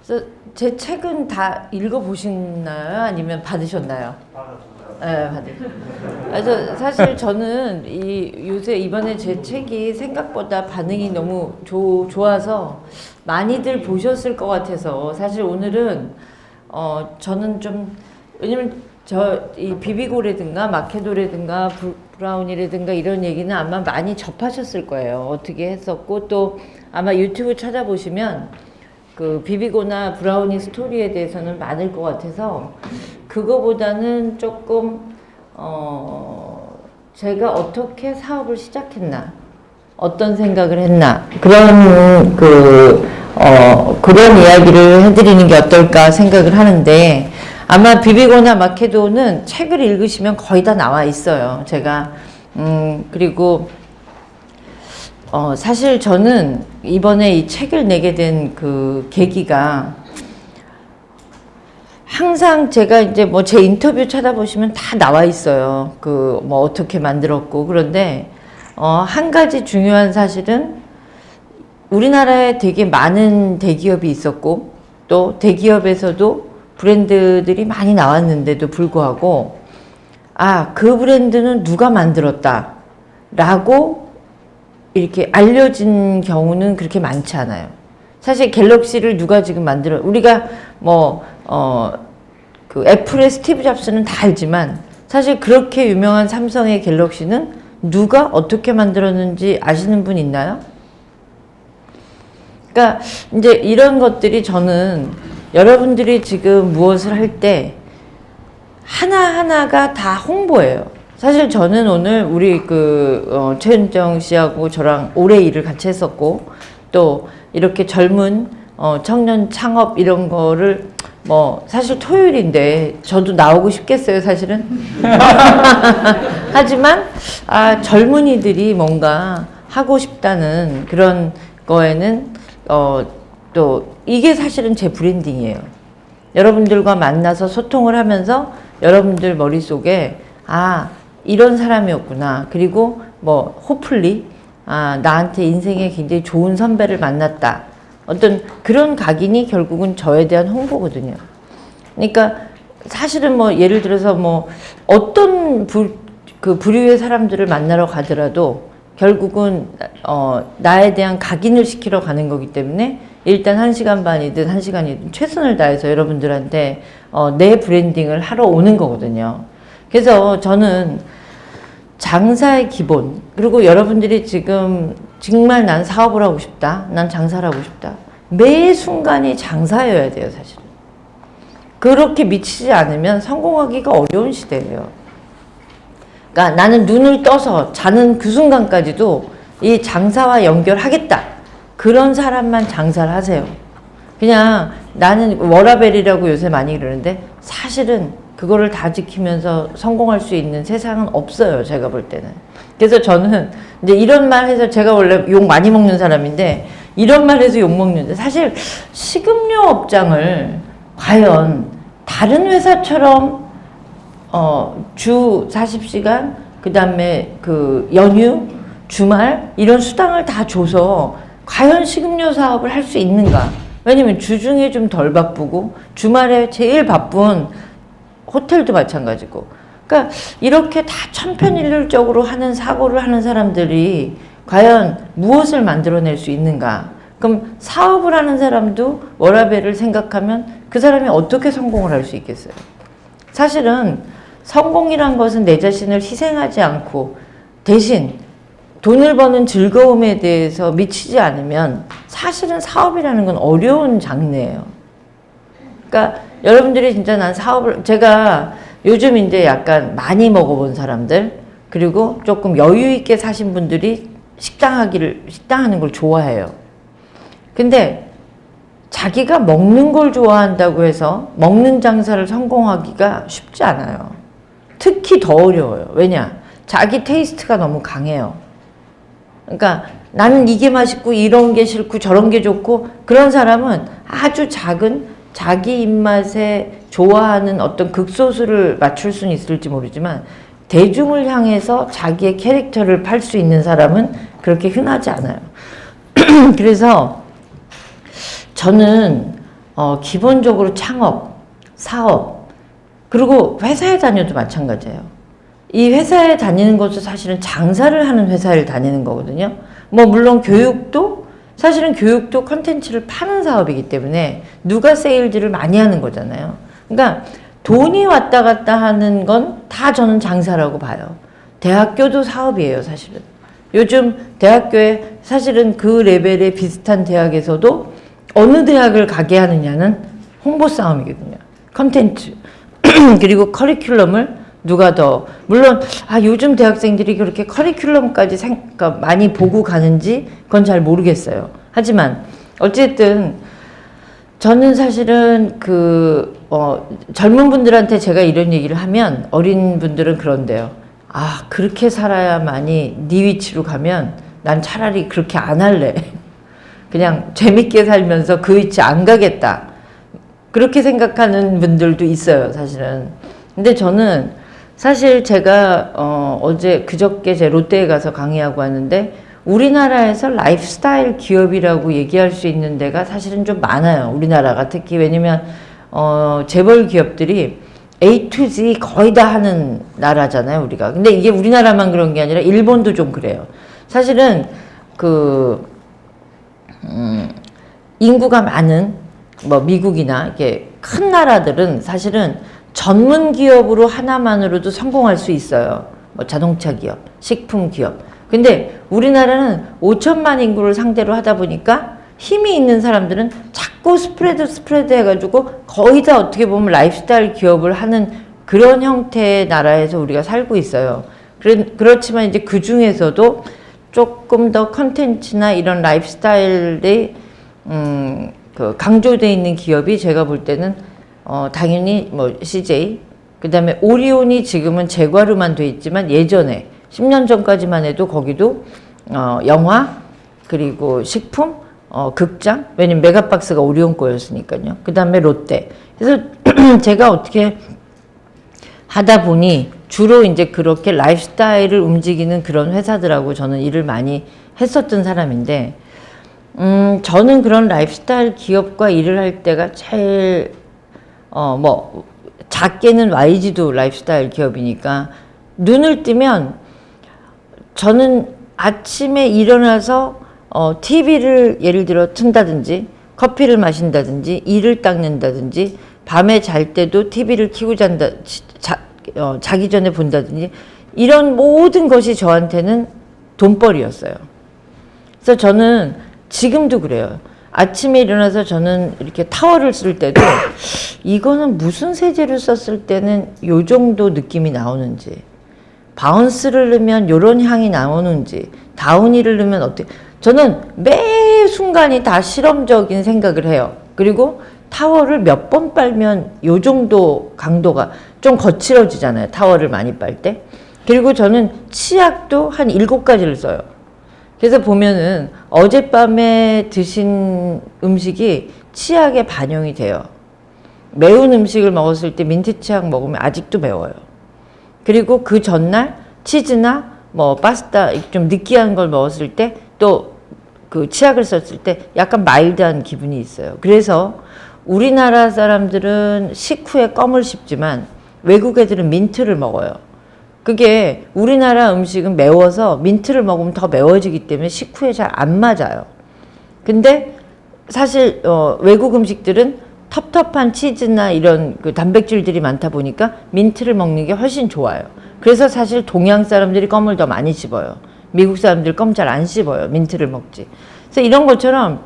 그래서 제 책은 다 읽어보셨나요? 아니면 받으셨나요? 네, 받으셨어요. 그래서 사실 저는 요새 이번에 제 책이 생각보다 반응이 너무 좋아서 많이들 보셨을 것 같아서 사실 오늘은 저는 좀 왜냐면 이 비비고라든가 마케도라든가 브라운이라든가 이런 얘기는 아마 많이 접하셨을 거예요. 어떻게 했었고 또 아마 유튜브 찾아보시면 그 비비고나 브라우니 스토리에 대해서는 많을 것 같아서 그거보다는 조금 제가 어떻게 사업을 시작했나 어떤 생각을 했나 그런 그런 이야기를 해드리는 게 어떨까 생각을 하는데 아마 비비고나 마케도는 책을 읽으시면 거의 다 나와 있어요. 제가 그리고 사실 저는 이번에 이 책을 내게 된 그 계기가 항상 제가 이제 뭐 제 인터뷰 찾아보시면 다 나와 있어요. 그 뭐 어떻게 만들었고 그런데 한 가지 중요한 사실은 우리나라에 되게 많은 대기업이 있었고 또 대기업에서도 브랜드들이 많이 나왔는데도 불구하고 그 브랜드는 누가 만들었다 라고 이렇게 알려진 경우는 그렇게 많지 않아요. 사실 갤럭시를 누가 지금 우리가 그 애플의 스티브 잡스는 다 알지만 사실 그렇게 유명한 삼성의 갤럭시는 누가 어떻게 만들었는지 아시는 분 있나요? 그러니까 이제 이런 것들이 저는 여러분들이 지금 무엇을 할 때 하나하나가 다 홍보예요. 사실 저는 오늘 우리 최은정 씨하고 저랑 오래 일을 같이 했었고 또 이렇게 젊은 청년 창업 이런 거를 사실 토요일인데 저도 나오고 싶겠어요 사실은. 하지만 젊은이들이 뭔가 하고 싶다는 그런 거에는 또 이게 사실은 제 브랜딩이에요. 여러분들과 만나서 소통을 하면서 여러분들 머릿속에 이런 사람이었구나. 그리고 호플리 나한테 인생에 굉장히 좋은 선배를 만났다. 어떤 그런 각인이 결국은 저에 대한 홍보거든요. 그러니까 사실은 예를 들어서 어떤 부류의 사람들을 만나러 가더라도 결국은 나에 대한 각인을 시키러 가는 거기 때문에 일단 1시간 반이든 1시간이든 최선을 다해서 여러분들한테 내 브랜딩을 하러 오는 거거든요. 그래서 저는 장사의 기본 그리고 여러분들이 지금 정말 난 사업을 하고 싶다. 난 장사를 하고 싶다. 매 순간이 장사여야 돼요 사실은. 그렇게 미치지 않으면 성공하기가 어려운 시대예요. 그러니까 나는 눈을 떠서 자는 그 순간까지도 이 장사와 연결하겠다. 그런 사람만 장사를 하세요. 그냥 나는 워라벨이라고 요새 많이 그러는데 사실은 그거를 다 지키면서 성공할 수 있는 세상은 없어요. 제가 볼 때는. 그래서 저는 이제 이런 말 해서 제가 원래 욕 많이 먹는 사람인데 이런 말 해서 욕 먹는데 사실 식음료 업장을 과연 다른 회사처럼 주 40시간 그 다음에 연휴 주말 이런 수당을 다 줘서 과연 식음료 사업을 할 수 있는가? 왜냐면 주중에 좀 덜 바쁘고 주말에 제일 바쁜 호텔도 마찬가지고. 그러니까 이렇게 다 천편일률적으로 하는 사고를 하는 사람들이 과연 무엇을 만들어낼 수 있는가? 그럼 사업을 하는 사람도 워라밸을 생각하면 그 사람이 어떻게 성공을 할 수 있겠어요? 사실은 성공이란 것은 내 자신을 희생하지 않고 대신 돈을 버는 즐거움에 대해서 미치지 않으면 사실은 사업이라는 건 어려운 장르예요. 그러니까 여러분들이 진짜 난 제가 요즘 이제 약간 많이 먹어본 사람들 그리고 조금 여유 있게 사신 분들이 식당 하는 걸 좋아해요. 근데 자기가 먹는 걸 좋아한다고 해서 먹는 장사를 성공하기가 쉽지 않아요. 특히 더 어려워요. 왜냐? 자기 테이스트가 너무 강해요. 그러니까 나는 이게 맛있고 이런 게 싫고 저런 게 좋고 그런 사람은 아주 작은 자기 입맛에 좋아하는 어떤 극소수를 맞출 수는 있을지 모르지만 대중을 향해서 자기의 캐릭터를 팔 수 있는 사람은 그렇게 흔하지 않아요. 그래서 저는 기본적으로 창업, 사업, 그리고 회사에 다녀도 마찬가지예요. 이 회사에 다니는 것도 사실은 장사를 하는 회사를 다니는 거거든요. 뭐 물론 교육도 사실은 교육도 컨텐츠를 파는 사업이기 때문에 누가 세일즈를 많이 하는 거잖아요. 그러니까 돈이 왔다 갔다 하는 건 다 저는 장사라고 봐요. 대학교도 사업이에요, 사실은. 요즘 대학교에 사실은 그 레벨의 비슷한 대학에서도 어느 대학을 가게 하느냐는 홍보 싸움이거든요. 컨텐츠 그리고 커리큘럼을 누가 더, 물론 요즘 대학생들이 그렇게 커리큘럼까지 그러니까 많이 보고 가는지 그건 잘 모르겠어요. 하지만 어쨌든 저는 사실은 젊은 분들한테 제가 이런 얘기를 하면 어린 분들은 그런데요. 그렇게 살아야만이 네 위치로 가면 난 차라리 그렇게 안 할래. 그냥 재밌게 살면서 그 위치 안 가겠다. 그렇게 생각하는 분들도 있어요, 사실은. 근데 저는 사실 제가 그저께 제 롯데에 가서 강의하고 왔는데 우리나라에서 라이프스타일 기업이라고 얘기할 수 있는 데가 사실은 좀 많아요. 우리나라가 특히. 왜냐면 재벌 기업들이 A to Z 거의 다 하는 나라잖아요, 우리가. 근데 이게 우리나라만 그런 게 아니라 일본도 좀 그래요. 사실은 인구가 많은 뭐 미국이나 이렇게 큰 나라들은 사실은 전문 기업으로 하나만으로도 성공할 수 있어요. 뭐 자동차 기업, 식품 기업. 근데 우리나라는 5천만 인구를 상대로 하다 보니까 힘이 있는 사람들은 자꾸 스프레드 해가지고 거의 다 어떻게 보면 라이프스타일 기업을 하는 그런 형태의 나라에서 우리가 살고 있어요. 그렇지만 이제 그 중에서도 조금 더 컨텐츠나 이런 라이프스타일이 강조되어 있는 기업이 제가 볼 때는 당연히 뭐 CJ, 그 다음에 오리온이 지금은 제과로만 돼 있지만 예전에 10년 전까지만 해도 거기도 영화, 그리고 식품, 극장, 왜냐면 메가박스가 오리온 거였으니까요. 그 다음에 롯데. 그래서 제가 어떻게 하다 보니 주로 이제 그렇게 라이프스타일을 움직이는 그런 회사들하고 저는 일을 많이 했었던 사람인데, 저는 그런 라이프스타일 기업과 일을 할 때가 제일, 작게는 YG도 라이프스타일 기업이니까 눈을 뜨면 저는 아침에 일어나서 TV를 예를 들어 튼다든지 커피를 마신다든지 이를 닦는다든지 밤에 잘 때도 TV를 켜고 자기 전에 본다든지 이런 모든 것이 저한테는 돈벌이였어요. 그래서 저는 지금도 그래요. 아침에 일어나서 저는 이렇게 타월을 쓸 때도 이거는 무슨 세제를 썼을 때는 요 정도 느낌이 나오는지, 바운스를 넣으면 요런 향이 나오는지, 다우니를 넣으면 어떻게, 저는 매 순간이 다 실험적인 생각을 해요. 그리고 타월을 몇 번 빨면 요 정도 강도가 좀 거칠어지잖아요, 타월을 많이 빨 때. 그리고 저는 치약도 한 7가지를 써요. 그래서 보면은 어젯밤에 드신 음식이 치약에 반영이 돼요. 매운 음식을 먹었을 때 민트 치약 먹으면 아직도 매워요. 그리고 그 전날 치즈나 뭐 파스타 좀 느끼한 걸 먹었을 때 또 그 치약을 썼을 때 약간 마일드한 기분이 있어요. 그래서 우리나라 사람들은 식후에 껌을 씹지만 외국 애들은 민트를 먹어요. 그게 우리나라 음식은 매워서 민트를 먹으면 더 매워지기 때문에 식후에 잘 안 맞아요. 근데 사실 외국 음식들은 텁텁한 치즈나 이런 그 단백질들이 많다 보니까 민트를 먹는 게 훨씬 좋아요. 그래서 사실 동양 사람들이 껌을 더 많이 씹어요. 미국 사람들 껌 잘 안 씹어요. 민트를 먹지. 그래서 이런 것처럼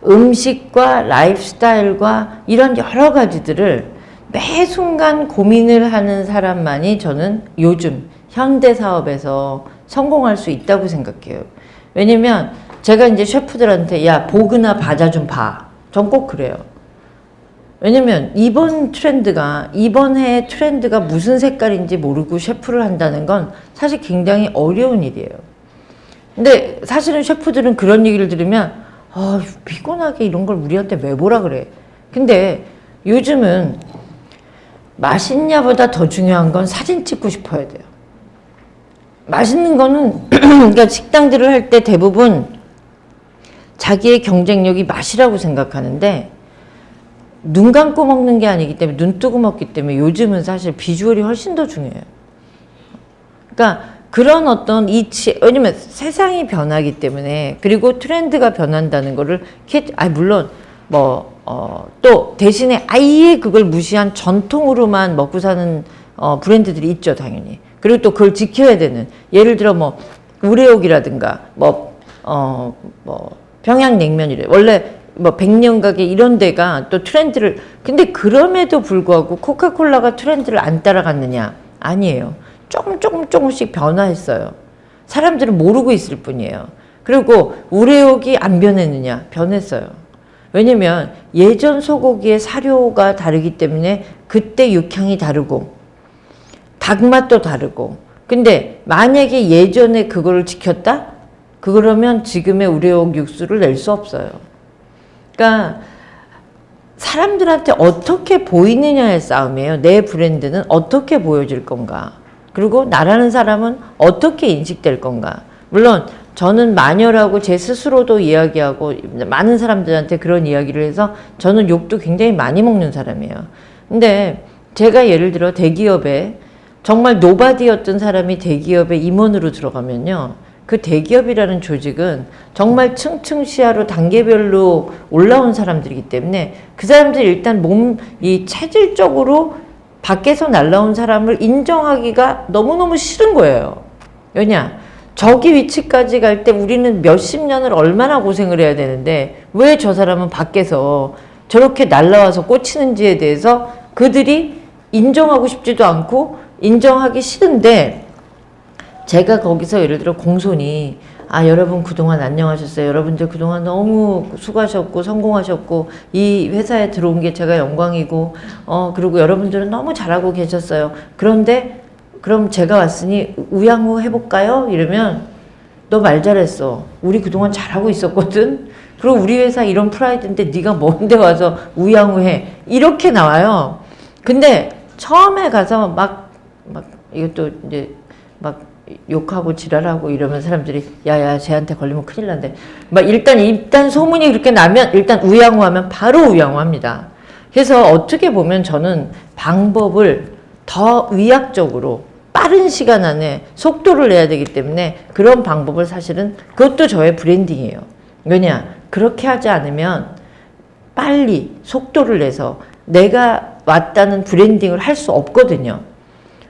음식과 라이프스타일과 이런 여러 가지들을 매 순간 고민을 하는 사람만이 저는 요즘 현대 사업에서 성공할 수 있다고 생각해요. 왜냐면 제가 이제 셰프들한테 야, 보그나 바자 좀 봐. 전 꼭 그래요. 왜냐면 이번 해의 트렌드가 무슨 색깔인지 모르고 셰프를 한다는 건 사실 굉장히 어려운 일이에요. 근데 사실은 셰프들은 그런 얘기를 들으면 피곤하게 이런 걸 우리한테 왜 보라 그래. 근데 요즘은 맛있냐보다 더 중요한 건 사진 찍고 싶어야 돼요. 맛있는 거는 그러니까 식당들을 할 때 대부분 자기의 경쟁력이 맛이라고 생각하는데 눈 감고 먹는 게 아니기 때문에, 눈 뜨고 먹기 때문에 요즘은 사실 비주얼이 훨씬 더 중요해요. 그러니까 그런 어떤 왜냐면 세상이 변하기 때문에, 그리고 트렌드가 변한다는 거를, 물론 또 대신에 아예 그걸 무시한 전통으로만 먹고 사는 브랜드들이 있죠, 당연히. 그리고 또 그걸 지켜야 되는, 예를 들어 우레옥이라든가 평양냉면이래. 원래 백년가게 이런 데가 또 트렌드를, 근데 그럼에도 불구하고 코카콜라가 트렌드를 안 따라갔느냐? 아니에요. 조금씩 변화했어요. 사람들은 모르고 있을 뿐이에요. 그리고 우레옥이 안 변했느냐? 변했어요. 왜냐면 예전 소고기의 사료가 다르기 때문에 그때 육향이 다르고 닭맛도 다르고. 근데 만약에 예전에 그거를 지켰다? 그러면 지금의 우레옥 육수를 낼 수 없어요. 그러니까 사람들한테 어떻게 보이느냐의 싸움이에요. 내 브랜드는 어떻게 보여질 건가. 그리고 나라는 사람은 어떻게 인식될 건가. 물론 저는 마녀라고 제 스스로도 이야기하고 많은 사람들한테 그런 이야기를 해서 저는 욕도 굉장히 많이 먹는 사람이에요. 근데 제가 예를 들어 대기업에 정말 노바디였던 사람이 대기업에 임원으로 들어가면요. 그 대기업이라는 조직은 정말 층층시야로 단계별로 올라온 사람들이기 때문에 그 사람들이 일단 이 체질적으로 밖에서 날라온 사람을 인정하기가 너무너무 싫은 거예요. 왜냐? 저기 위치까지 갈 때 우리는 몇십 년을 얼마나 고생을 해야 되는데 왜 저 사람은 밖에서 저렇게 날라와서 꽂히는지에 대해서 그들이 인정하고 싶지도 않고 인정하기 싫은데, 제가 거기서 예를 들어 공손히 여러분 그동안 안녕하셨어요. 여러분들 그동안 너무 수고하셨고 성공하셨고 이 회사에 들어온 게 제가 영광이고 그리고 여러분들은 너무 잘하고 계셨어요. 그런데 그럼 제가 왔으니 우양우 해볼까요? 이러면 너 말 잘했어. 우리 그동안 잘하고 있었거든. 그리고 우리 회사 이런 프라이드인데 네가 뭔데 와서 우양우 해. 이렇게 나와요. 근데 처음에 가서 막 이것도 이제 막 욕하고 지랄하고 이러면 사람들이 야야 쟤한테 걸리면 큰일 난대. 일단 소문이 그렇게 나면 일단 우양우하면 바로 우양우합니다. 그래서 어떻게 보면 저는 방법을 더 의학적으로 빠른 시간 안에 속도를 내야 되기 때문에 그런 방법을 사실은 그것도 저의 브랜딩이에요. 왜냐? 그렇게 하지 않으면 빨리 속도를 내서 내가 왔다는 브랜딩을 할 수 없거든요.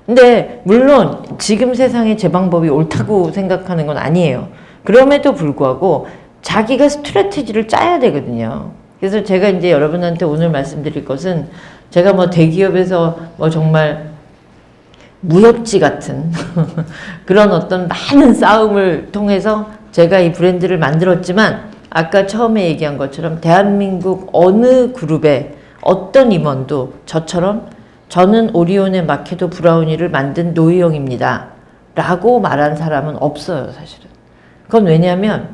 근데 물론 지금 세상에 제 방법이 옳다고 생각하는 건 아니에요. 그럼에도 불구하고 자기가 스트래티지를 짜야 되거든요. 그래서 제가 이제 여러분한테 오늘 말씀드릴 것은, 제가 대기업에서 정말 무협지 같은 그런 어떤 많은 싸움을 통해서 제가 이 브랜드를 만들었지만, 아까 처음에 얘기한 것처럼 대한민국 어느 그룹의 어떤 임원도 저처럼 저는 오리온의 마케도 브라우니를 만든 노희영입니다 라고 말한 사람은 없어요, 사실은. 그건 왜냐하면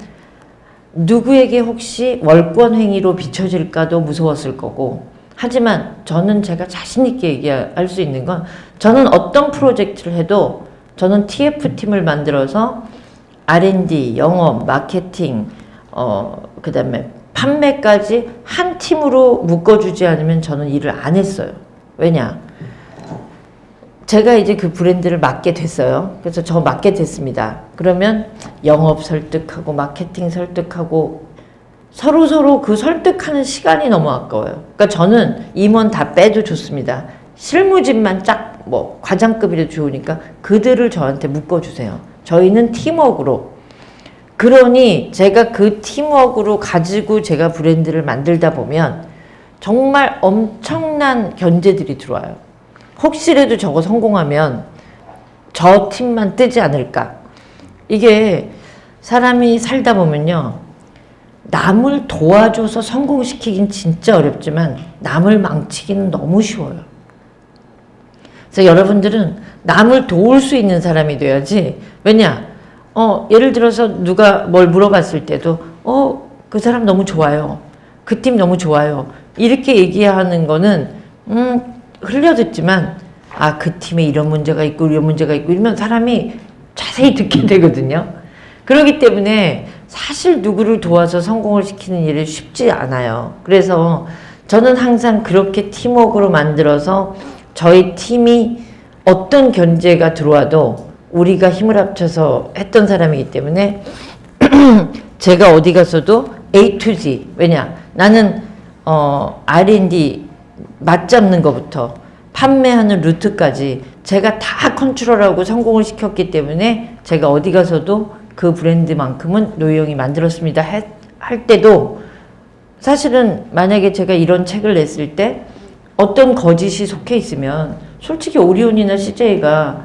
누구에게 혹시 월권행위로 비춰질까도 무서웠을 거고, 하지만 저는 제가 자신있게 얘기할 수 있는 건, 저는 어떤 프로젝트를 해도 저는 TF팀을 만들어서 R&D, 영업, 마케팅, 그 다음에 판매까지 한 팀으로 묶어주지 않으면 저는 일을 안 했어요. 왜냐? 제가 이제 그 브랜드를 맡게 됐어요. 그래서 저 맡게 됐습니다. 그러면 영업 설득하고 마케팅 설득하고 서로 그 설득하는 시간이 너무 아까워요. 그러니까 저는 임원 다 빼도 좋습니다. 실무진만 과장급이라도 좋으니까 그들을 저한테 묶어주세요. 저희는 팀워크로. 그러니 제가 그 팀워크로 가지고 제가 브랜드를 만들다 보면 정말 엄청난 견제들이 들어와요. 혹시라도 저거 성공하면 저 팀만 뜨지 않을까. 이게 사람이 살다 보면요, 남을 도와줘서 성공시키긴 진짜 어렵지만 남을 망치기는 너무 쉬워요. 그래서 여러분들은 남을 도울 수 있는 사람이 돼야지. 왜냐? 예를 들어서 누가 뭘 물어봤을 때도 그 사람 너무 좋아요. 그 팀 너무 좋아요. 이렇게 얘기하는 거는 흘려듣지만 그 팀에 이런 문제가 있고 이런 문제가 있고 이러면 사람이 자세히 듣게 되거든요. 그렇기 때문에 사실 누구를 도와서 성공을 시키는 일이 쉽지 않아요. 그래서 저는 항상 그렇게 팀워크로 만들어서 저희 팀이 어떤 견제가 들어와도 우리가 힘을 합쳐서 했던 사람이기 때문에 제가 어디 가서도 A to Z. 왜냐? 나는 R&D 맞잡는 것부터 판매하는 루트까지 제가 다 컨트롤하고 성공을 시켰기 때문에 제가 어디 가서도 그 브랜드만큼은 노희영이 만들었습니다 할 때도 사실은 만약에 제가 이런 책을 냈을 때 어떤 거짓이 속해 있으면 솔직히 오리온이나 CJ가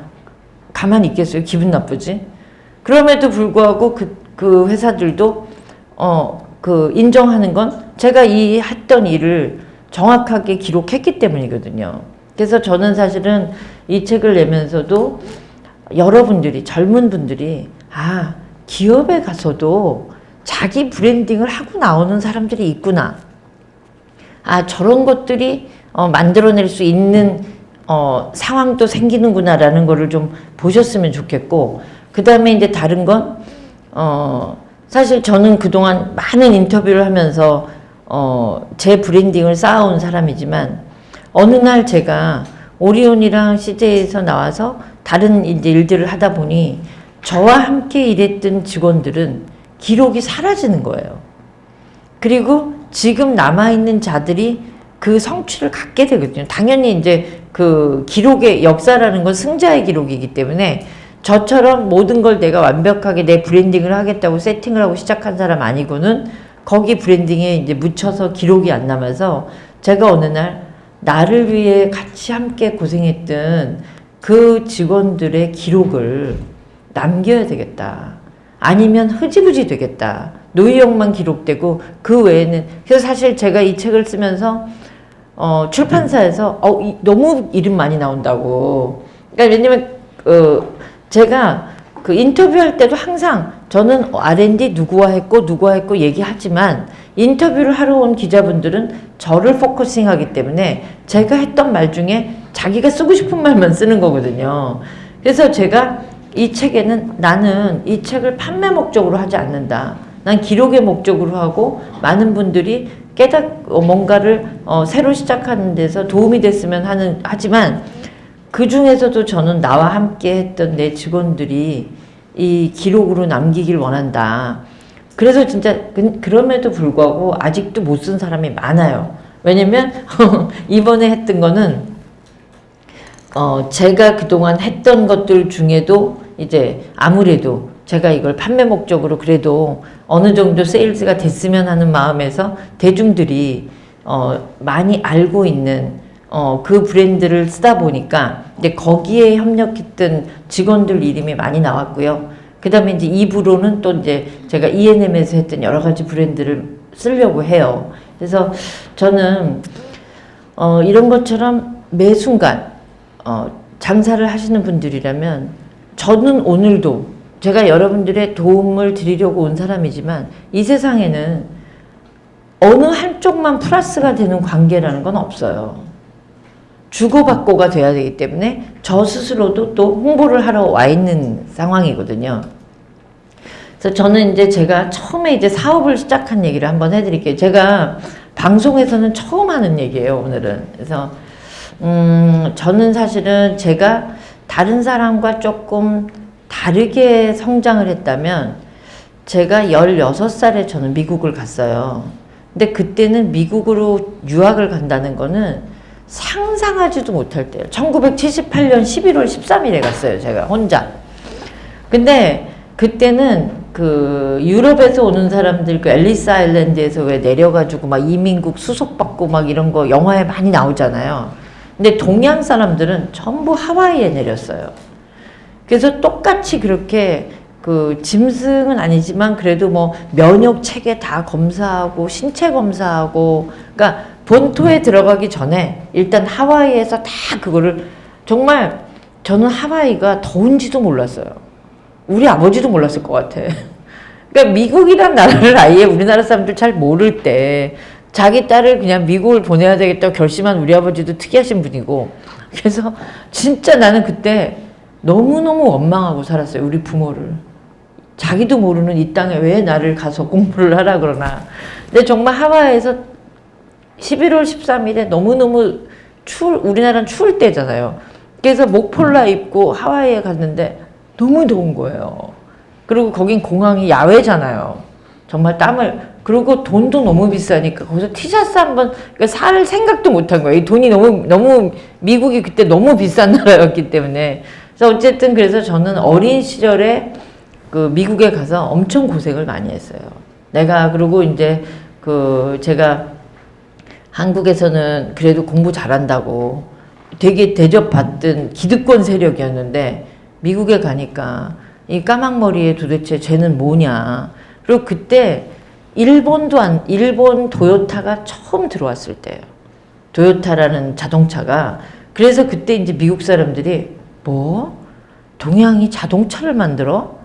가만히 있겠어요? 기분 나쁘지? 그럼에도 불구하고 그 회사들도 인정하는 건 제가 했던 일을 정확하게 기록했기 때문이거든요. 그래서 저는 사실은 이 책을 내면서도 여러분들이, 젊은 분들이 기업에 가서도 자기 브랜딩을 하고 나오는 사람들이 있구나. 저런 것들이 만들어낼 수 있는 상황도 생기는구나라는 거를 좀 보셨으면 좋겠고, 그 다음에 이제 다른 건 사실 저는 그동안 많은 인터뷰를 하면서 제 브랜딩을 쌓아온 사람이지만 어느 날 제가 오리온이랑 CJ에서 나와서 다른 이제 일들을 하다 보니 저와 함께 일했던 직원들은 기록이 사라지는 거예요. 그리고 지금 남아있는 자들이 그 성취를 갖게 되거든요. 당연히 이제 그 기록의 역사라는 건 승자의 기록이기 때문에 저처럼 모든 걸 내가 완벽하게 내 브랜딩을 하겠다고 세팅을 하고 시작한 사람 아니고는 거기 브랜딩에 이제 묻혀서 기록이 안 남아서 제가 어느 날 나를 위해 같이 함께 고생했던 그 직원들의 기록을 남겨야 되겠다. 아니면 흐지부지 되겠다. 노희영만 기록되고 그 외에는. 그래서 사실 제가 이 책을 쓰면서 출판사에서 너무 이름 많이 나온다고. 그러니까 왜냐면 제가 그 인터뷰할 때도 항상 저는 R&D 누구와 했고 얘기하지만 인터뷰를 하러 온 기자분들은 저를 포커싱 하기 때문에 제가 했던 말 중에 자기가 쓰고 싶은 말만 쓰는 거거든요. 그래서 제가 이 책에는 나는 이 책을 판매 목적으로 하지 않는다. 난 기록의 목적으로 하고 많은 분들이 뭔가를 새로 시작하는 데서 도움이 됐으면 하지만 그 중에서도 저는 나와 함께 했던 내 직원들이 이 기록으로 남기길 원한다. 그래서 진짜 그럼에도 불구하고 아직도 못 쓴 사람이 많아요. 왜냐면 이번에 했던 거는 제가 그동안 했던 것들 중에도 이제 아무래도 제가 이걸 판매 목적으로 그래도 어느 정도 세일즈가 됐으면 하는 마음에서 대중들이 많이 알고 있는 그 브랜드를 쓰다 보니까 이제 거기에 협력했던 직원들 이름이 많이 나왔고요. 그 다음에 이제 2부로는 또 이제 제가 E&M에서 했던 여러 가지 브랜드를 쓰려고 해요. 그래서 저는 이런 것처럼 매 순간 장사를 하시는 분들이라면 저는 오늘도 제가 여러분들의 도움을 드리려고 온 사람이지만 이 세상에는 어느 한쪽만 플러스가 되는 관계라는 건 없어요. 주고받고가 돼야 되기 때문에 저 스스로도 또 홍보를 하러 와 있는 상황이거든요. 그래서 저는 이제 제가 처음에 이제 사업을 시작한 얘기를 한번 해드릴게요. 제가 방송에서는 처음 하는 얘기예요, 오늘은. 그래서 저는 사실은 제가 다른 사람과 조금 다르게 성장을 했다면 제가 16살에 저는 미국을 갔어요. 근데 그때는 미국으로 유학을 간다는 거는 상상하지도 못할 때예요. 1978년 11월 13일에 갔어요, 제가 혼자. 근데 그때는 그 유럽에서 오는 사람들 그 앨리스 아일랜드에서 왜 내려가지고 막 이민국 수속받고 막 이런 거 영화에 많이 나오잖아요. 근데 동양 사람들은 전부 하와이에 내렸어요. 그래서 똑같이 그렇게 그 짐승은 아니지만 그래도 뭐 면역 체계 다 검사하고 신체 검사하고, 그러니까 본토에 들어가기 전에 일단 하와이에서 다 그거를, 정말 저는 하와이가 더운지도 몰랐어요. 우리 아버지도 몰랐을 것 같아. 그러니까 미국이란 나라를 아예 우리나라 사람들 잘 모를 때 자기 딸을 그냥 미국을 보내야 되겠다고 결심한 우리 아버지도 특이하신 분이고, 그래서 진짜 나는 그때 너무너무 원망하고 살았어요, 우리 부모를. 자기도 모르는 이 땅에 왜 나를 가서 공부를 하라 그러나. 근데 정말 하와이에서 11월 13일에 너무너무 우리나라는 추울 때잖아요. 그래서 목폴라 입고 하와이에 갔는데 너무 더운 거예요. 그리고 거긴 공항이 야외잖아요. 정말 그리고 돈도 너무 비싸니까 거기서 티셔츠 한번 그러니까 살 생각도 못 한 거예요. 이 돈이 너무 미국이 그때 너무 비싼 나라였기 때문에. 그래서 어쨌든 그래서 저는 어린 시절에 그 미국에 가서 엄청 고생을 많이 했어요. 그리고 이제 제가 한국에서는 그래도 공부 잘한다고 되게 대접받던 기득권 세력이었는데 미국에 가니까 이 까막머리에 도대체 쟤는 뭐냐. 그리고 그때 일본 도요타가 처음 들어왔을 때예요. 도요타라는 자동차가. 그래서 그때 이제 미국 사람들이 동양이 자동차를 만들어?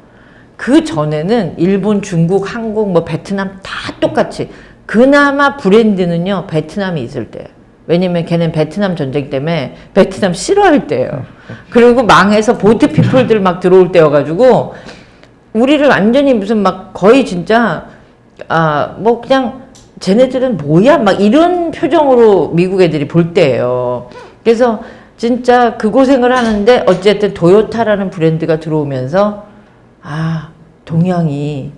그 전에는 일본, 중국, 한국, 베트남 다 똑같이 그나마 브랜드는요 베트남이 있을 때예요. 왜냐면 걔는 베트남 전쟁 때문에 베트남 싫어할 때예요. 그리고 망해서 보트 피플들 막 들어올 때여가지고 우리를 완전히 무슨 거의 진짜 그냥 쟤네들은 뭐야 막 이런 표정으로 미국 애들이 볼 때예요. 그래서 진짜 그 고생을 하는데 어쨌든 도요타라는 브랜드가 들어오면서 동양이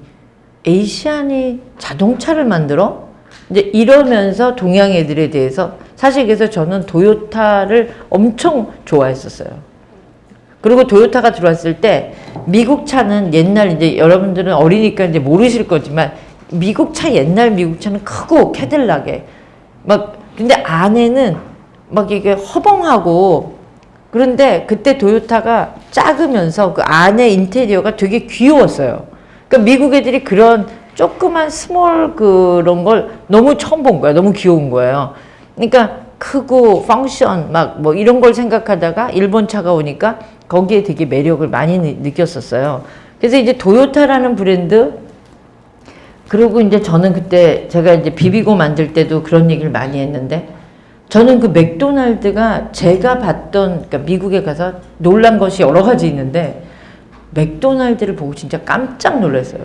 아시안이 자동차를 만들어? 이제 이러면서 동양 애들에 대해서 사실 그래서 저는 도요타를 엄청 좋아했었어요. 그리고 도요타가 들어왔을 때 미국 차는 옛날 이제 여러분들은 어리니까 이제 모르실 거지만 옛날 미국 차는 크고 캐딜락에 근데 안에는 이게 허봉하고 그런데 그때 도요타가 작으면서 그 안에 인테리어가 되게 귀여웠어요. 그러니까 미국 애들이 그런 조그만 스몰 그런 걸 너무 처음 본 거야. 너무 귀여운 거예요. 그러니까 크고 펑션 이런 걸 생각하다가 일본 차가 오니까 거기에 되게 매력을 많이 느꼈었어요. 그래서 이제 도요타라는 브랜드 그리고 이제 저는 그때 제가 이제 비비고 만들 때도 그런 얘기를 많이 했는데 저는 그 맥도날드가 제가 봤던 그러니까 미국에 가서 놀란 것이 여러 가지 있는데 맥도날드를 보고 진짜 깜짝 놀랐어요.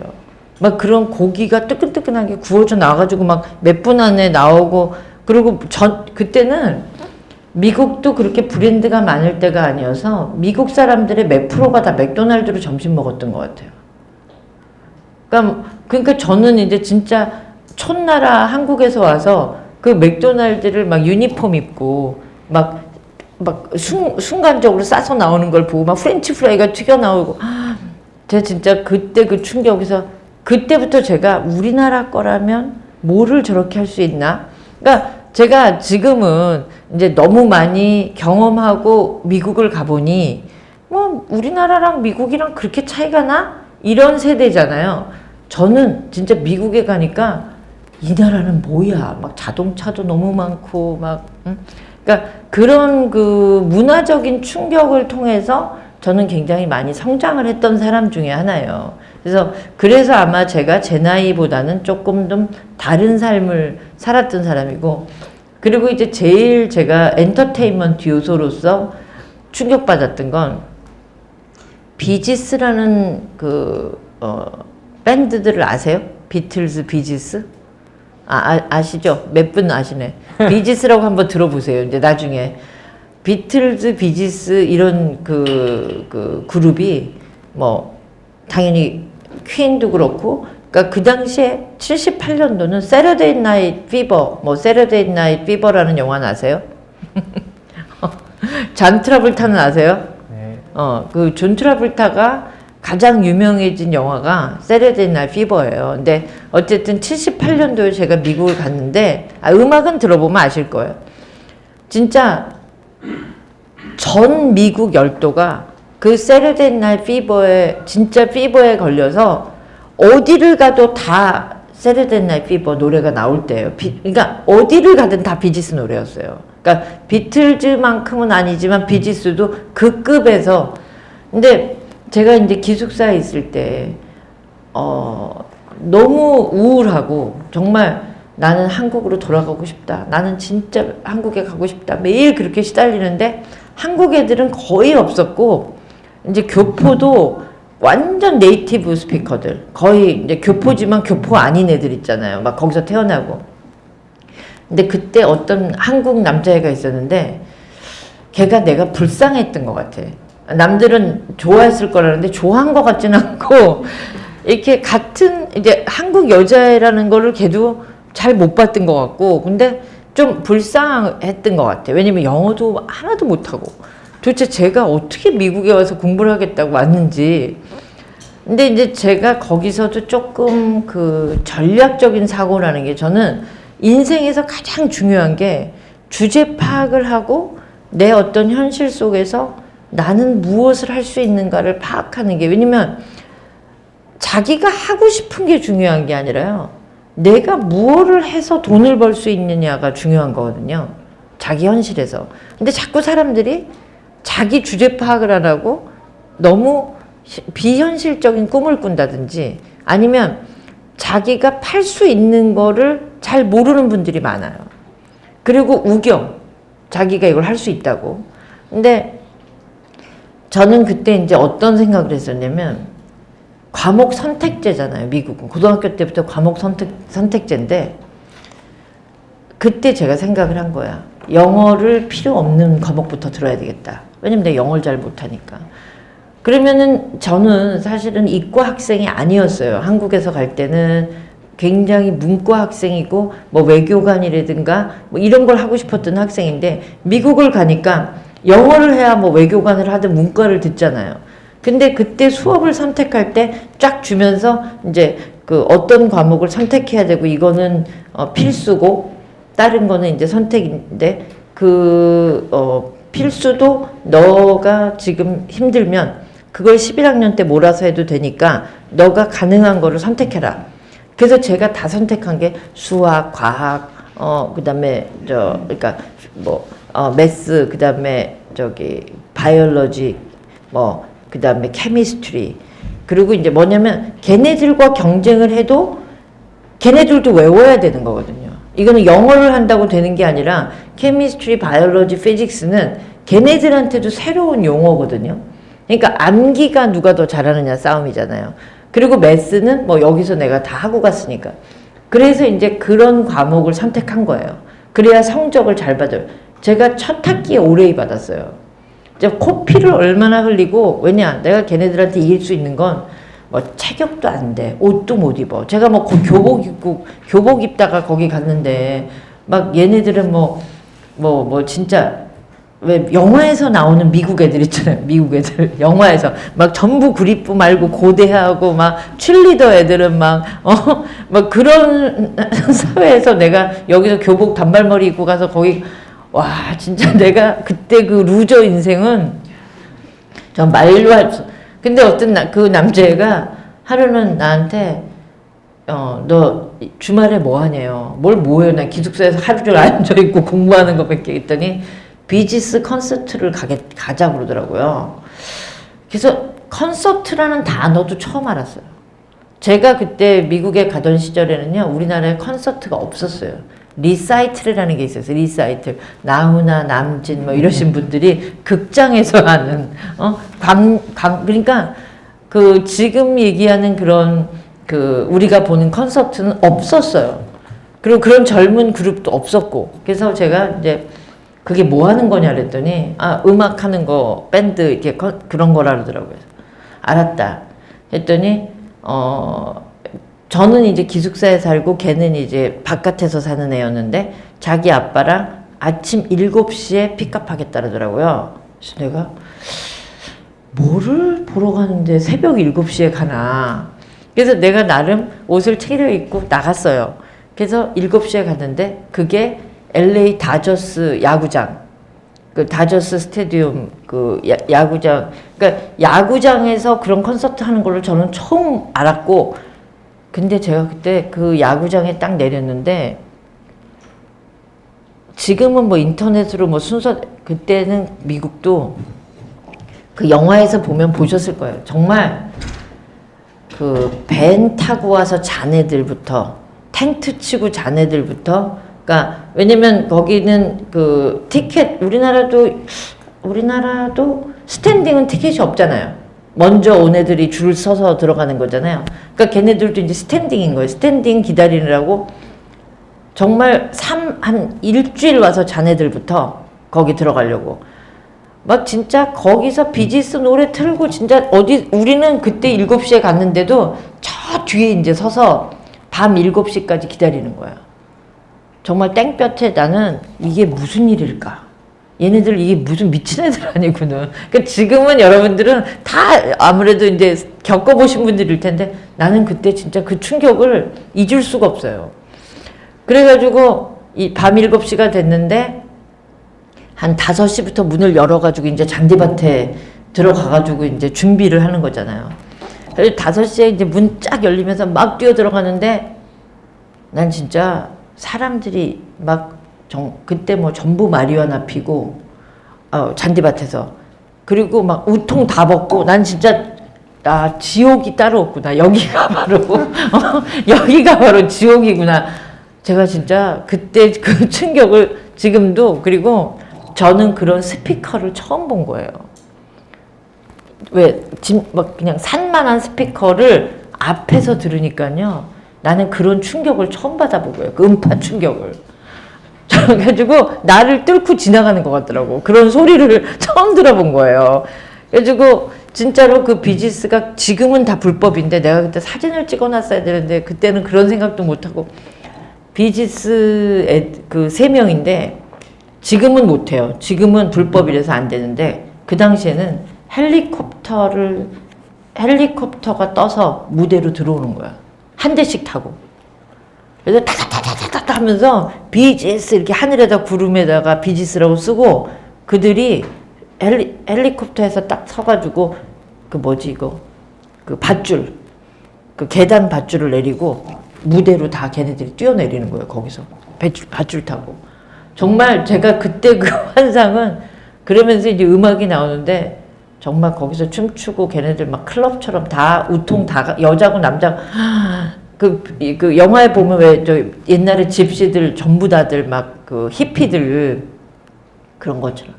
그런 고기가 뜨끈뜨끈하게 구워져 나와가지고 몇 분 안에 나오고 그리고 그때는 미국도 그렇게 브랜드가 많을 때가 아니어서 미국 사람들의 몇 프로가 다 맥도날드로 점심 먹었던 것 같아요. 그러니까 저는 이제 진짜 촌나라 한국에서 와서 그 맥도날드를 유니폼 입고 순간적으로 싸서 나오는 걸 보고 프렌치 프라이가 튀겨 나오고 제가 진짜 그때 그 충격에서 그때부터 제가 우리나라 거라면 뭐를 저렇게 할 수 있나? 그러니까 제가 지금은 이제 너무 많이 경험하고 미국을 가보니 우리나라랑 미국이랑 그렇게 차이가 나? 이런 세대잖아요. 저는 진짜 미국에 가니까 이 나라는 뭐야? 자동차도 너무 많고 그러니까 그런 그 문화적인 충격을 통해서 저는 굉장히 많이 성장을 했던 사람 중에 하나예요. 그래서 아마 제가 제 나이보다는 조금 좀 다른 삶을 살았던 사람이고 그리고 이제 제일 제가 엔터테인먼트 요소로서 충격받았던 건 비지스라는 밴드들을 아세요? 비틀즈, 비지스? 아시죠? 몇 분 아시네. 비지스라고 한번 들어보세요. 이제 나중에. 비틀즈, 비지스 이런 그 그룹이 당연히 퀸도 그렇고 그러니까 그 당시에 78년도는 세러데이 나이트 피버 세러데이 나이트 피버라는 영화는 아세요? 존 트라볼타는 아세요? 네. 그 존 트라볼타가 가장 유명해진 영화가 세러데이 나이트 피버예요. 근데 어쨌든 78년도에 제가 미국을 갔는데 음악은 들어보면 아실 거예요. 진짜 전 미국 열도가 그 세러데이 나이트 피버에 진짜 피버에 걸려서 어디를 가도 다 세러데이 나이트 피버 노래가 나올 때예요. 그러니까 어디를 가든 다 비지스 노래였어요. 그러니까 비틀즈만큼은 아니지만 비지스도 그 급에서 근데 제가 이제 기숙사에 있을 때 너무 우울하고 정말 나는 한국으로 돌아가고 싶다. 나는 진짜 한국에 가고 싶다. 매일 그렇게 시달리는데 한국 애들은 거의 없었고 이제 교포도 완전 네이티브 스피커들 거의 이제 교포지만 교포 아닌 애들 있잖아요. 거기서 태어나고 근데 그때 어떤 한국 남자애가 있었는데 걔가 내가 불쌍했던 것 같아. 남들은 좋아했을 거라는데 좋아한 것 같지는 않고 이렇게 같은 이제 한국 여자애라는 거를 걔도 잘 못 봤던 것 같고 근데 좀 불쌍했던 것 같아. 왜냐면 영어도 하나도 못하고 도대체 제가 어떻게 미국에 와서 공부를 하겠다고 왔는지. 근데 이제 제가 거기서도 조금 그 전략적인 사고라는 게 저는 인생에서 가장 중요한 게 주제 파악을 하고 내 어떤 현실 속에서 나는 무엇을 할 수 있는가를 파악하는 게 왜냐면 자기가 하고 싶은 게 중요한 게 아니라요. 내가 무엇을 해서 돈을 벌 수 있느냐가 중요한 거거든요. 자기 현실에서. 근데 자꾸 사람들이 자기 주제 파악을 안 하고 너무 비현실적인 꿈을 꾼다든지 아니면 자기가 팔 수 있는 거를 잘 모르는 분들이 많아요. 그리고 우겨. 자기가 이걸 할 수 있다고. 근데 저는 그때 이제 어떤 생각을 했었냐면 과목 선택제잖아요. 미국은. 고등학교 때부터 과목 선택제인데 그때 제가 생각을 한 거야. 영어를 필요 없는 과목부터 들어야 되겠다. 왜냐면 내가 영어를 잘 못하니까. 그러면은 저는 사실은 이과 학생이 아니었어요. 한국에서 갈 때는 굉장히 문과 학생이고 뭐 외교관이라든가 뭐 이런 걸 하고 싶었던 학생인데 미국을 가니까 영어를 해야 뭐 외교관을 하든 문과를 듣잖아요. 근데 그때 수업을 선택할 때 쫙 주면서 이제 그 어떤 과목을 선택해야 되고 이거는 필수고 다른 거는 이제 선택인데 필수도 너가 지금 힘들면 그걸 11학년 때 몰아서 해도 되니까 너가 가능한 거를 선택해라. 그래서 제가 다 선택한 게 수학, 과학, 그다음에 그러니까 매스, 그다음에 바이올로지, 그다음에 케미스트리. 그리고 이제 뭐냐면 걔네들과 경쟁을 해도 걔네들도 외워야 되는 거거든요. 이거는 영어를 한다고 되는 게 아니라 케미스트리, 바이올로지, 피직스는 걔네들한테도 새로운 용어거든요. 그러니까 암기가 누가 더 잘하느냐 싸움이잖아요. 그리고 매스는 뭐 여기서 내가 다 하고 갔으니까. 그래서 이제 그런 과목을 선택한 거예요. 그래야 성적을 잘 받아요. 제가 첫 학기에 올A 받았어요. 코피를 얼마나 흘리고 왜냐 내가 걔네들한테 이길 수 있는 건 뭐 체격도 안 돼. 옷도 못 입어. 제가 뭐 교복 입다가 거기 갔는데 막 얘네들은 진짜 왜 영화에서 나오는 미국 애들 있잖아요. 미국 애들 영화에서 막 전부 구리프 말고 고대하고 막 칠리더 애들은 막 그런 사회에서 내가 여기서 교복 단발머리 입고 가서 거기 와 진짜 내가 그때 그 루저 인생은 전 말로 할 수. 근데 어떤 그 남자애가 하루는 나한테 너 주말에 뭐 하냐요? 뭘 뭐해요? 나 기숙사에서 하루 종일 앉아있고 공부하는 거밖에 했더니 비지스 콘서트를 가자고 그러더라고요. 그래서 콘서트라는 단어도 처음 알았어요. 제가 그때 미국에 가던 시절에는요, 우리나라에 콘서트가 없었어요. 리사이틀이라는 게 있었어요. 리사이틀. 나훈아, 남진 뭐 이러신 분들이 극장에서 하는 그러니까 그 지금 얘기하는 그런 그 우리가 보는 콘서트는 없었어요. 그리고 그런 젊은 그룹도 없었고. 그래서 제가 이제 그게 뭐 하는 거냐 그랬더니 음악 하는 거 밴드 이렇게 그런 거라 그러더라고요. 알았다. 했더니 저는 이제 기숙사에 살고 걔는 이제 바깥에서 사는 애였는데 자기 아빠랑 아침 7시에 픽업하겠다 그러더라고요. 그래서 내가 뭐를 보러 가는데 새벽 7시에 가나. 그래서 내가 나름 옷을 차려입고 나갔어요. 그래서 7시에 갔는데 그게 LA 다저스 야구장, 그 다저스 스테디움 그 야구장, 그러니까 야구장에서 그런 콘서트 하는 걸로 저는 처음 알았고, 근데 제가 그때 그 야구장에 딱 내렸는데 지금은 뭐 인터넷으로 뭐 순서 그때는 미국도 그 영화에서 보면 보셨을 거예요. 정말 그 밴 타고 와서 자네들부터 텐트 치고 자네들부터 그러니까 왜냐면 거기는 그 티켓 우리나라도 스탠딩은 티켓이 없잖아요. 먼저 온 애들이 줄 서서 들어가는 거잖아요. 그러니까 걔네들도 이제 스탠딩인 거예요. 스탠딩 기다리느라고 정말 한 일주일 와서 자네들부터 거기 들어가려고. 막 진짜 거기서 비지스 노래 틀고 진짜 우리는 그때 7시에 갔는데도 저 뒤에 이제 서서 밤 7시까지 기다리는 거야. 정말 땡볕에 나는 이게 무슨 일일까? 얘네들 이게 무슨 미친 애들 아니구나. 그러니까 지금은 여러분들은 다 아무래도 이제 겪어보신 분들일 텐데 나는 그때 진짜 그 충격을 잊을 수가 없어요. 그래가지고 이 밤 7시가 됐는데 한 5시부터 문을 열어가지고 이제 잔디밭에 들어가가지고 이제 준비를 하는 거잖아요. 그래서 5시에 이제 문 쫙 열리면서 막 뛰어 들어가는데 난 진짜 사람들이 막 그때 뭐 전부 마리화나 피고 잔디밭에서 그리고 막 우통 다 벗고 난 진짜 지옥이 따로 없구나. 여기가 바로 여기가 바로 지옥이구나. 제가 진짜 그때 그 충격을 지금도 그리고 저는 그런 스피커를 처음 본 거예요. 막 그냥 산만한 스피커를 앞에서 들으니까요. 나는 그런 충격을 처음 받아보고요. 그 음파 충격을. 그래가지고 나를 뚫고 지나가는 것 같더라고. 그런 소리를 처음 들어본 거예요. 그래가지고 진짜로 그 비지스가 지금은 다 불법인데 내가 그때 사진을 찍어놨어야 되는데 그때는 그런 생각도 못하고 비지스 그 3명인데 지금은 못해요. 지금은 불법이라서 안 되는데 그 당시에는 헬리콥터가 떠서 무대로 들어오는 거야. 한 대씩 타고. 그래서 타타타타타타 하면서 비지스 이렇게 하늘에다 구름에다가 비지스라고 쓰고 그들이 헬리콥터에서 딱 서가지고 그 뭐지 이거 그 밧줄 그 계단 밧줄을 내리고 무대로 다 걔네들이 뛰어내리는 거예요. 거기서 밧줄 타고. 정말 제가 그때 그 환상은 그러면서 이제 음악이 나오는데 정말 거기서 춤추고 걔네들 막 클럽처럼 다 우통 다 여자고 남자고 그 영화에 보면 왜 저 옛날에 집시들 전부 다들 막 그 히피들 그런 것처럼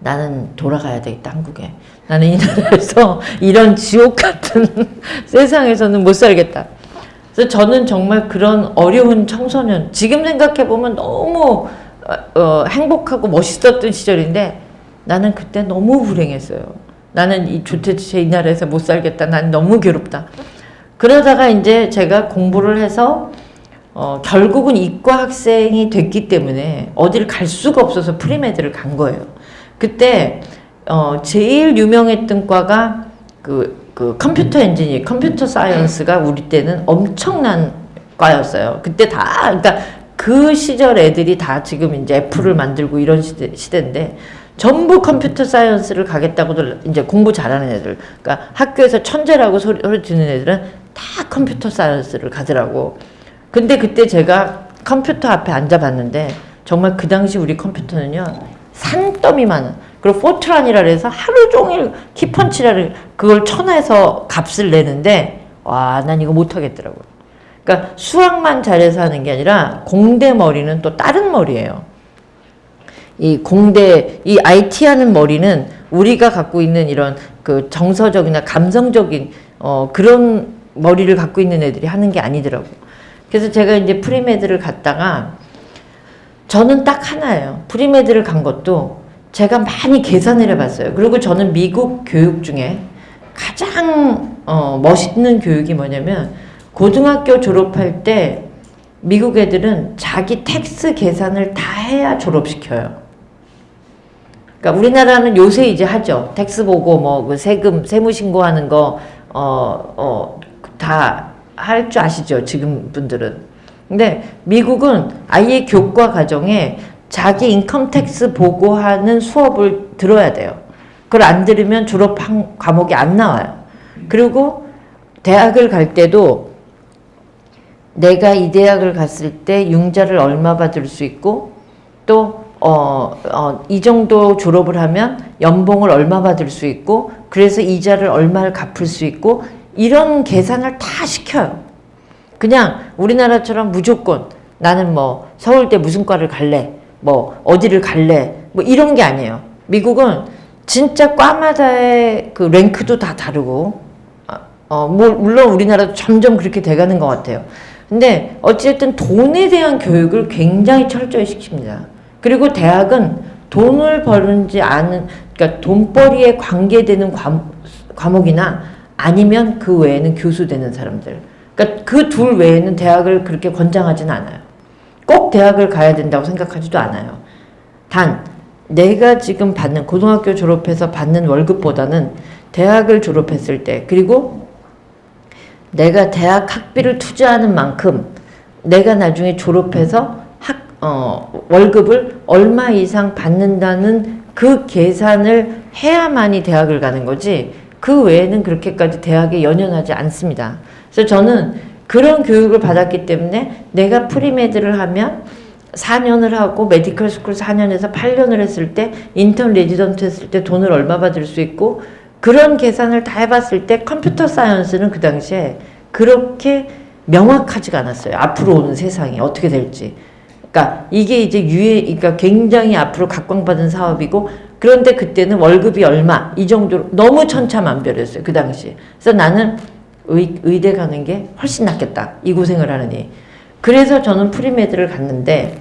나는 돌아가야 되겠다 한국에. 나는 이 나라에서 이런 지옥 같은 세상에서는 못 살겠다. 그래서 저는 정말 그런 어려운 청소년 지금 생각해 보면 너무 행복하고 멋있었던 시절인데 나는 그때 너무 불행했어요. 나는 도대체 이 나라에서 못 살겠다. 난 너무 괴롭다. 그러다가 이제 제가 공부를 해서 결국은 이과 학생이 됐기 때문에 어디를 갈 수가 없어서 프리메드를 간 거예요. 그때 제일 유명했던 과가 그 컴퓨터 엔지니어, 컴퓨터 사이언스가 우리 때는 엄청난 과였어요. 그때 그러니까 그 시절 애들이 다 지금 이제 애플을 만들고 이런 시대인데 전부 컴퓨터 사이언스를 가겠다고들 이제 공부 잘하는 애들, 그러니까 학교에서 천재라고 소리 듣는 애들은 다 컴퓨터 사이언스를 가더라고. 근데 그때 제가 컴퓨터 앞에 앉아봤는데 정말 그 당시 우리 컴퓨터는요 산더미 많은 그리고 포트란이라 해서 하루 종일 키펀치라를 그걸 쳐내서 값을 내는데 와, 난 이거 못하겠더라고요. 그러니까 수학만 잘해서 하는 게 아니라 공대 머리는 또 다른 머리예요. 이 IT 하는 머리는 우리가 갖고 있는 이런 그 정서적이나 감성적인 그런 머리를 갖고 있는 애들이 하는 게 아니더라고. 그래서 제가 이제 프리메드를 갔다가 저는 딱 하나예요. 프리메드를 간 것도 제가 많이 계산을 해봤어요. 그리고 저는 미국 교육 중에 가장 멋있는 교육이 뭐냐면 고등학교 졸업할 때 미국 애들은 자기 텍스 계산을 다 해야 졸업시켜요. 그러니까 우리나라는 요새 이제 하죠. 텍스 보고 뭐 그 세금 세무 신고하는 거 다 할 줄 아시죠? 지금 분들은. 근데 미국은 아예 교과 과정에 자기 인컴 텍스 보고하는 수업을 들어야 돼요. 그걸 안 들으면 졸업한 과목이 안 나와요. 그리고 대학을 갈 때도 내가 이 대학을 갔을 때 융자를 얼마 받을 수 있고 또 이 정도 졸업을 하면 연봉을 얼마 받을 수 있고 그래서 이자를 얼마를 갚을 수 있고 이런 계산을 다 시켜요. 그냥 우리나라처럼 무조건 나는 뭐 서울대 무슨 과를 갈래 뭐 어디를 갈래 뭐 이런 게 아니에요. 미국은 진짜 과마다의 그 랭크도 다 다르고 물론 우리나라도 점점 그렇게 돼가는 것 같아요. 근데 어쨌든 돈에 대한 교육을 굉장히 철저히 시킵니다. 그리고 대학은 돈을 버는지 아는, 그러니까 돈벌이에 관계되는 과목이나 아니면 그 외에는 교수 되는 사람들. 그러니까 그 둘 외에는 대학을 그렇게 권장하진 않아요. 꼭 대학을 가야 된다고 생각하지도 않아요. 단, 내가 지금 받는, 고등학교 졸업해서 받는 월급보다는 대학을 졸업했을 때, 그리고 내가 대학 학비를 투자하는 만큼 내가 나중에 졸업해서 월급을 얼마 이상 받는다는 그 계산을 해야만이 대학을 가는 거지, 그 외에는 그렇게까지 대학에 연연하지 않습니다. 그래서 저는 그런 교육을 받았기 때문에 내가 프리메드를 하면 4년을 하고 메디컬 스쿨 4년에서 8년을 했을 때 인턴 레지던트 했을 때 돈을 얼마 받을 수 있고, 그런 계산을 다 해봤을 때 컴퓨터 사이언스는 그 당시에 그렇게 명확하지가 않았어요. 앞으로 오는 세상이 어떻게 될지. 그러니까 이게 이제 그러니까 굉장히 앞으로 각광받은 사업이고, 그런데 그때는 월급이 얼마 이 정도로 너무 천차만별이었어요. 그 당시. 그래서 나는 의대 가는 게 훨씬 낫겠다, 이 고생을 하느니. 그래서 저는 프리메드를 갔는데,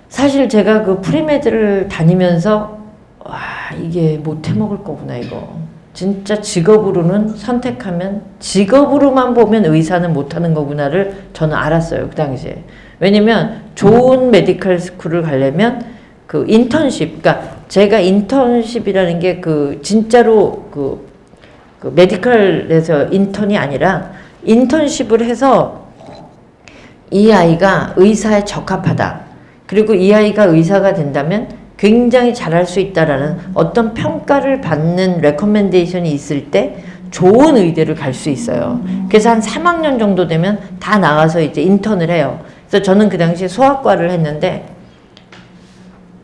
사실 제가 그 프리메드를 다니면서 와, 이게 못 해먹을 거구나, 이거. 진짜 직업으로는 선택하면, 직업으로만 보면 의사는 못하는 거구나를 저는 알았어요, 그 당시에. 왜냐면 좋은 메디컬 스쿨을 가려면 그 인턴십, 그러니까 제가 인턴십이라는 게 그 진짜로 그 메디컬에서 인턴이 아니라 인턴십을 해서 이 아이가 의사에 적합하다, 그리고 이 아이가 의사가 된다면 굉장히 잘할 수 있다라는 어떤 평가를 받는 레커멘데이션이 있을 때 좋은 의대를 갈 수 있어요. 그래서 한 3학년 정도 되면 다 나가서 이제 인턴을 해요. 그래서 저는 그 당시에 소아과를 했는데,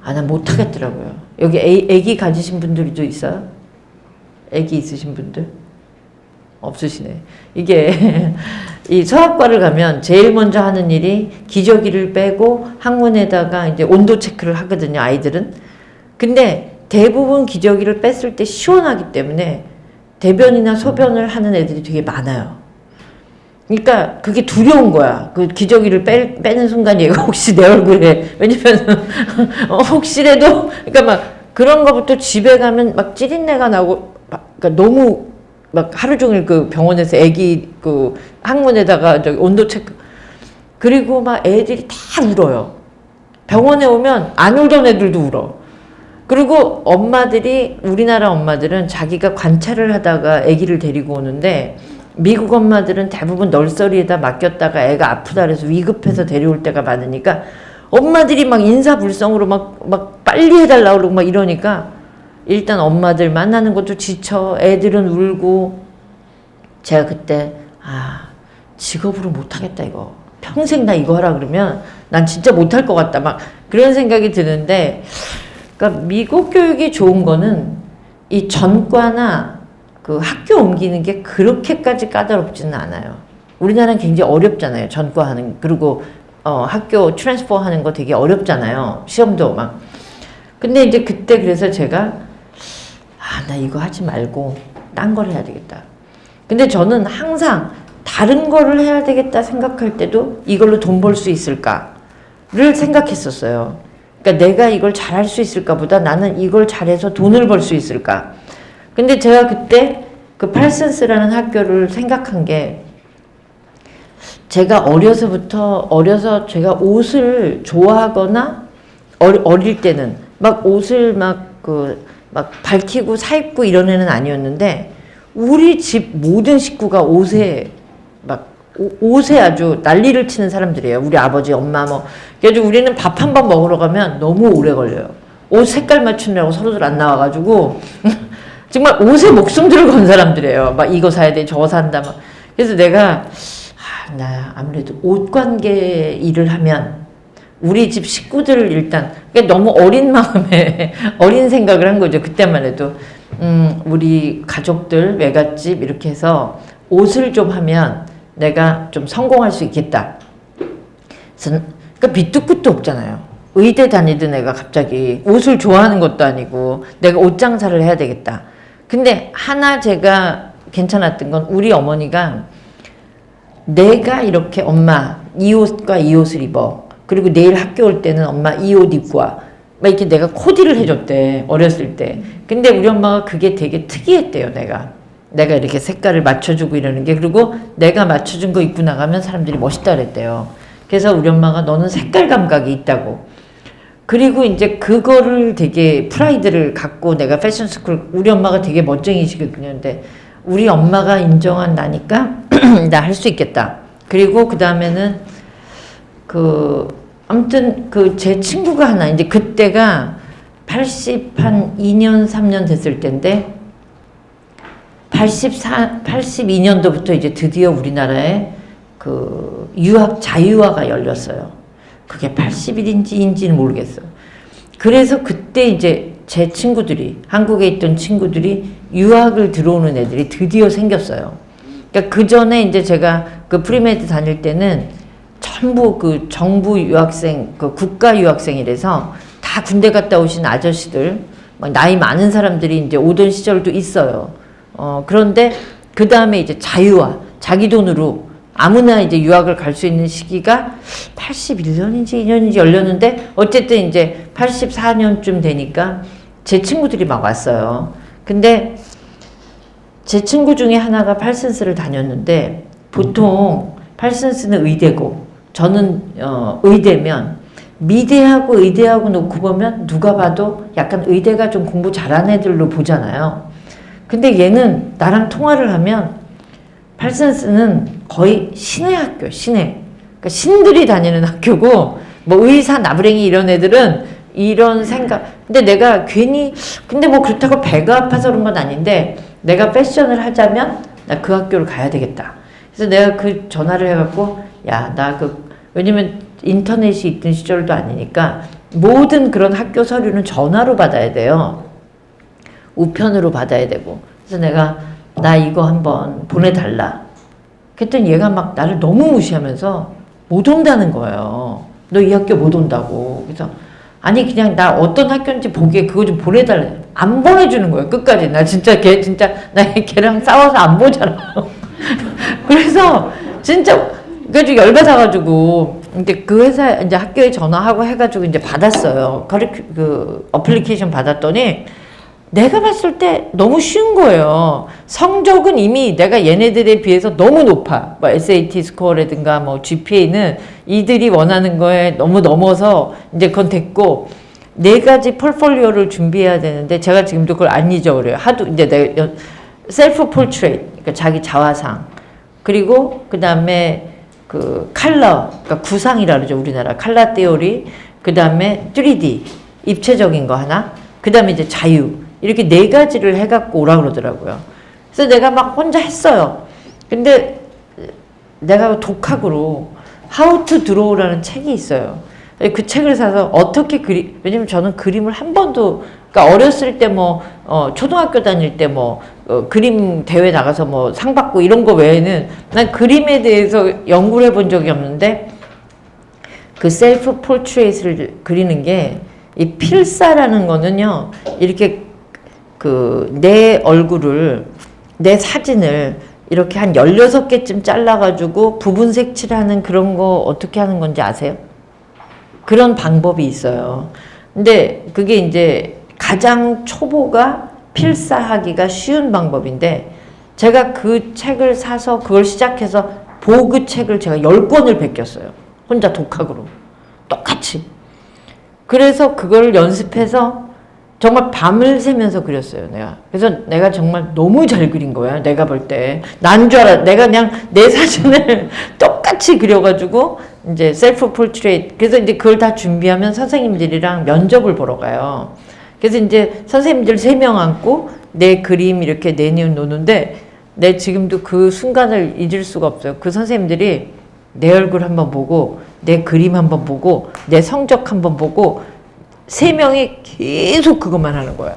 난 못하겠더라고요. 여기 애기 가지신 분들도 있어요? 애기 있으신 분들? 없으시네. 이게 이 소아과를 가면 제일 먼저 하는 일이 기저귀를 빼고 항문에다가 이제 온도 체크를 하거든요, 아이들은. 근데 대부분 기저귀를 뺐을 때 시원하기 때문에 대변이나 소변을 하는 애들이 되게 많아요. 그러니까 그게 두려운 거야. 그 기저귀를 빼는 순간 얘가 혹시 내 얼굴에, 왜냐면 혹시라도, 그러니까 막 그런 거부터 집에 가면 막 찌린내가 나고, 그러니까 너무 막 하루 종일 그 병원에서 애기 그 항문에다가 저기 온도 체크, 그리고 막 애들이 다 울어요. 병원에 오면 안 울던 애들도 울어. 그리고 엄마들이, 우리나라 엄마들은 자기가 관찰을 하다가 아기를 데리고 오는데, 미국 엄마들은 대부분 널서리에다 맡겼다가 애가 아프다 그래서 위급해서 데려올 때가 많으니까 엄마들이 막 인사불성으로 막 빨리 해달라고 그러고 막 이러니까, 일단 엄마들 만나는 것도 지쳐, 애들은 울고. 제가 그때 직업으로 못하겠다, 이거. 평생 나 이거 하라 그러면 난 진짜 못할 것 같다, 막 그런 생각이 드는데, 그러니까 미국 교육이 좋은 거는 이 전과나 그 학교 옮기는 게 그렇게까지 까다롭지는 않아요. 우리나라는 굉장히 어렵잖아요, 전과하는. 그리고 학교 트랜스퍼 하는 거 되게 어렵잖아요, 시험도 막. 근데 이제 그때 그래서 제가 나 이거 하지 말고 딴 걸 해야 되겠다. 근데 저는 항상 다른 거를 해야 되겠다 생각할 때도 이걸로 돈 벌 수 있을까를 생각했었어요. 그러니까 내가 이걸 잘할 수 있을까 보다 나는 이걸 잘해서 돈을 벌 수 있을까. 근데 제가 그때 그 팔슨스라는 학교를 생각한 게, 제가 어려서 제가 옷을 좋아하거나 어릴 때는 막 옷을 막 밝히고 사입고 이런 애는 아니었는데, 우리 집 모든 식구가 옷에 아주 난리를 치는 사람들이에요. 우리 아버지, 엄마 뭐. 그래서 우리는 밥 한 번 먹으러 가면 너무 오래 걸려요. 옷 색깔 맞추느라고 서로들 안 나와가지고 정말 옷에 목숨들을 건 사람들이에요. 막 이거 사야 돼, 저거 산다 막. 그래서 내가 나 아무래도 옷 관계 일을 하면 우리 집 식구들을 일단, 너무 어린 마음에 어린 생각을 한 거죠. 그때만 해도 우리 가족들 외갓집 이렇게 해서 옷을 좀 하면 내가 좀 성공할 수 있겠다. 그래서 그러니까 밑도 끝도 없잖아요. 의대 다니던 애가 갑자기 옷을 좋아하는 것도 아니고 내가 옷 장사를 해야 되겠다. 근데 하나 제가 괜찮았던 건, 우리 어머니가 내가 이렇게 엄마 이 옷과 이 옷을 입어. 그리고 내일 학교 올 때는 엄마 이 옷 입고 와. 막 이렇게 내가 코디를 해줬대. 어렸을 때. 근데 우리 엄마가 그게 되게 특이했대요. 내가 이렇게 색깔을 맞춰주고 이러는 게. 그리고 내가 맞춰준 거 입고 나가면 사람들이 멋있다 그랬대요. 그래서 우리 엄마가 너는 색깔 감각이 있다고. 그리고 이제 그거를 되게 프라이드를 갖고 내가 패션스쿨, 우리 엄마가 되게 멋쟁이시거든요. 근데 우리 엄마가 인정한 나니까 나 할 수 있겠다. 그리고 그 다음에는 아무튼 제 친구가 하나, 이제 그때가 82년 3년 됐을 때인데 82년도부터 이제 드디어 우리나라에 자유화가 열렸어요. 그게 81인지인지는 모르겠어요. 그래서 그때 이제 제 친구들이, 한국에 있던 친구들이 유학을 들어오는 애들이 드디어 생겼어요. 그러니까 그 전에 이제 제가 프리메드 다닐 때는 전부 정부 유학생, 국가 유학생이라서 다 군대 갔다 오신 아저씨들, 막 나이 많은 사람들이 이제 오던 시절도 있어요. 그런데 그 다음에 이제 자유화, 자기 돈으로 아무나 이제 유학을 갈 수 있는 시기가 81년인지 2년인지 열렸는데 어쨌든 이제 84년쯤 되니까 제 친구들이 막 왔어요. 근데 제 친구 중에 하나가 팔슨스를 다녔는데 보통 팔슨스는 의대고 저는 의대면 미대하고 의대하고 놓고 보면 누가 봐도 약간 의대가 좀 공부 잘하는 애들로 보잖아요. 근데 얘는 나랑 통화를 하면 팔슨스는 거의 신의 학교, 신의. 그러니까 신들이 다니는 학교고, 뭐 의사, 나부랭이 이런 애들은 이런 생각. 근데 내가 괜히, 근데 뭐 그렇다고 배가 아파서 그런 건 아닌데, 내가 패션을 하자면 나 그 학교를 가야 되겠다. 그래서 내가 그 전화를 해갖고, 야, 왜냐면 인터넷이 있던 시절도 아니니까, 모든 그런 학교 서류는 전화로 받아야 돼요. 우편으로 받아야 되고. 그래서 내가, 나 이거 한번 보내달라. 그랬더니 얘가 막 나를 너무 무시하면서 못 온다는 거예요. 너 이 학교 못 온다고. 그래서 아니 그냥 나 어떤 학교인지 보기에 그거 좀 보내달래. 안 보내주는 거예요. 끝까지. 나 진짜 걔랑 싸워서 안 보잖아. 그래서 진짜 그래가지고 열받아가지고 이제 그 회사 이제 학교에 전화하고 해가지고 이제 받았어요. 어플리케이션 받았더니 내가 봤을 때 너무 쉬운 거예요. 성적은 이미 내가 얘네들에 비해서 너무 높아. 뭐 SAT 스코어라든가 뭐 GPA는 이들이 원하는 거에 너무 넘어서 이제 그건 됐고 4가지 폴폴리오를 준비해야 되는데 제가 지금도 그걸 안 잊어버려요. 하도 이제 내가 셀프 폴트레이트, 그러니까 자기 자화상, 그리고 그 다음에 컬러, 그러니까 구상이라 그러죠. 우리나라 컬러 띠오리, 그 다음에 3D 입체적인 거 하나, 그 다음에 이제 자유. 이렇게 4가지를 해갖고 오라 그러더라고요. 그래서 내가 막 혼자 했어요. 근데 내가 독학으로 How to Draw라는 책이 있어요. 그 책을 사서 어떻게 왜냐면 저는 그림을 한 번도, 그러니까 어렸을 때 초등학교 다닐 때 그림 대회 나가서 상 받고 이런 거 외에는 난 그림에 대해서 연구를 해본 적이 없는데 그 셀프 포트레이트를 그리는 게 이 필사라는 거는요, 이렇게 내 얼굴을, 내 사진을 이렇게 한 16개쯤 잘라가지고 부분 색칠하는 그런 거 어떻게 하는 건지 아세요? 그런 방법이 있어요. 근데 그게 이제 가장 초보가 필사하기가 쉬운 방법인데 제가 그 책을 사서 그걸 시작해서 그 책을 제가 10권을 베꼈어요. 혼자 독학으로. 똑같이. 그래서 그걸 연습해서 정말 밤을 새면서 그렸어요, 내가. 그래서 내가 정말 너무 잘 그린 거야, 내가 볼 때. 난 줄 알아. 내가 그냥 내 사진을 똑같이 그려가지고, 이제 셀프 폴트레이트. 그래서 이제 그걸 다 준비하면 선생님들이랑 면접을 보러 가요. 그래서 이제 선생님들 3명 앉고 내 그림 이렇게 내놓는데, 내 지금도 그 순간을 잊을 수가 없어요. 그 선생님들이 내 얼굴 한번 보고, 내 그림 한번 보고, 내 성적 한번 보고, 3명이 계속 그것만 하는 거야.